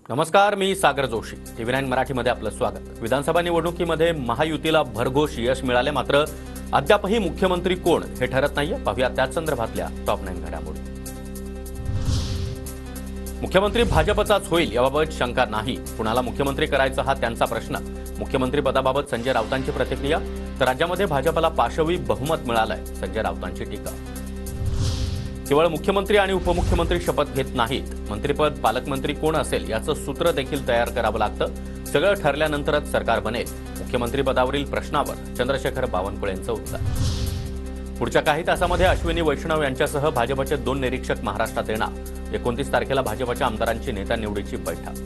नमस्कार, मी सागर जोशी. TV9 मराठीमध्ये आपलं स्वागत. विधानसभा निवडणुकीमध्ये महायुतीला भरघोस यश मिळाले, मात्र अद्यापही मुख्यमंत्री कोण हे ठरत नाहीये. पाहूया त्याच संदर्भातल्या टॉप 9 घडामोडी. मुख्यमंत्री भाजपचाच होईल याबाबत शंका नाही. कुणाला मुख्यमंत्री करायचं हा त्यांचा प्रश्न. मुख्यमंत्री पदाबाबत संजय राऊतांची प्रतिक्रिया. तर राज्यामध्ये भाजपला पाशवी बहुमत मिळालंय, संजय राऊतांची टीका. केवळ मुख्यमंत्री आणि उपमुख्यमंत्री शपथ घेत नाहीत. मंत्रिपद, पालकमंत्री कोण असेल याचं सूत्र देखील तयार करावं लागतं. सगळं ठरल्यानंतरच सरकार बनेल. मुख्यमंत्री पदावरील प्रश्नावर चंद्रशेखर बावनकुळेंचं उत्तर. पुढच्या काही तासामध्ये अश्विनी वैष्णव यांच्यासह भाजपचे 2 निरीक्षक महाराष्ट्रात येणार. 29 तारखेला भाजपच्या आमदारांची नेता निवडीची बैठक.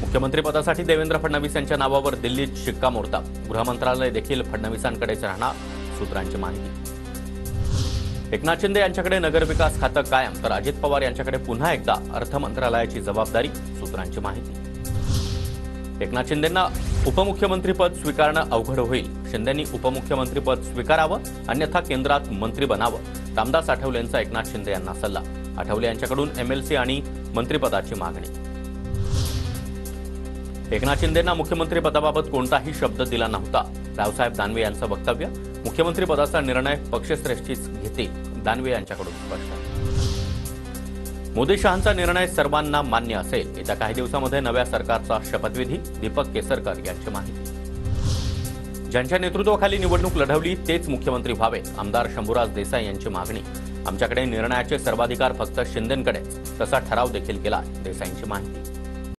मुख्यमंत्रीपदासाठी देवेंद्र फडणवीस यांच्या नावावर दिल्लीत शिक्कामोर्तब. गृहमंत्रालय देखील फडणवीसांकडेच राहणार, सूत्रांची माहिती. एकनाथ शिंदे यांच्याकडे नगरविकास खातं कायम, तर अजित पवार यांच्याकडे पुन्हा एकदा अर्थ मंत्रालयाची जबाबदारी, सूत्रांची माहिती. एकनाथ शिंदेंना उपमुख्यमंत्रीपद स्वीकारणं अवघड होईल. शिंदेंनी उपमुख्यमंत्रीपद स्वीकारावं, अन्यथा केंद्रात मंत्री बनावं. रामदास आठवलेंचा एकनाथ शिंदे यांना सल्ला. आठवले यांच्याकडून MLC आणि मंत्रिपदाची मागणी. एकनाथ शिंदेंना मुख्यमंत्रीपदाबाबत कोणताही शब्द दिला नव्हता, रावसाहेब दानवे यांचं वक्तव्य. मुख्यमंत्रीपदाचा निर्णय पक्षश्रेष्ठीच घेतील, दानवे यांच्याकडून स्पष्ट. मोदी शहांचा निर्णय सर्वांना मान्य असेल. येत्या काही दिवसामध्ये नव्या सरकारचा शपथविधी, दीपक केसरकर यांची माहिती. ज्यांच्या नेतृत्वाखाली निवडणूक लढवली तेच मुख्यमंत्री व्हावेत, आमदार शंभूराज देसाई यांची मागणी. आमच्याकडे निर्णयाचे सर्वाधिकार फक्त शिंदेंकडेच, तसा ठराव देखील केला, देसाईंची माहिती.